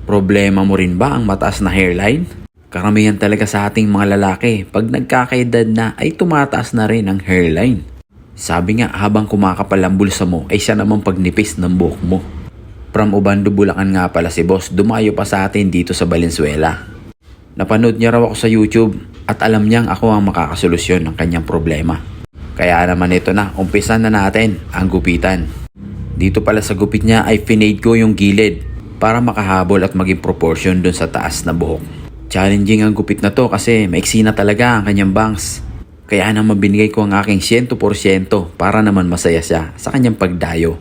Problema mo rin ba ang mataas na hairline? Karamihan talaga sa ating mga lalaki, pag nagkakaedad na ay tumataas na rin ang hairline. Sabi nga habang kumakapal ang bulsa mo ay siya naman pagnipis ng buhok mo. From Obando, Bulacan nga pala si boss, dumayo pa sa atin dito sa Valenzuela. Napanood niya raw ako sa YouTube at alam niyang ako ang makakasolusyon ng kanyang problema. Kaya naman ito na, umpisan na natin ang gupitan. Dito pala sa gupit niya ay finade ko yung gilid para makahabol at maging proportion dun sa taas na buhok. Challenging ang gupit na to kasi maiksi na talaga ang kanyang bangs. Kaya naman binigay ko ang aking 100% para naman masaya siya sa kanyang pagdayo.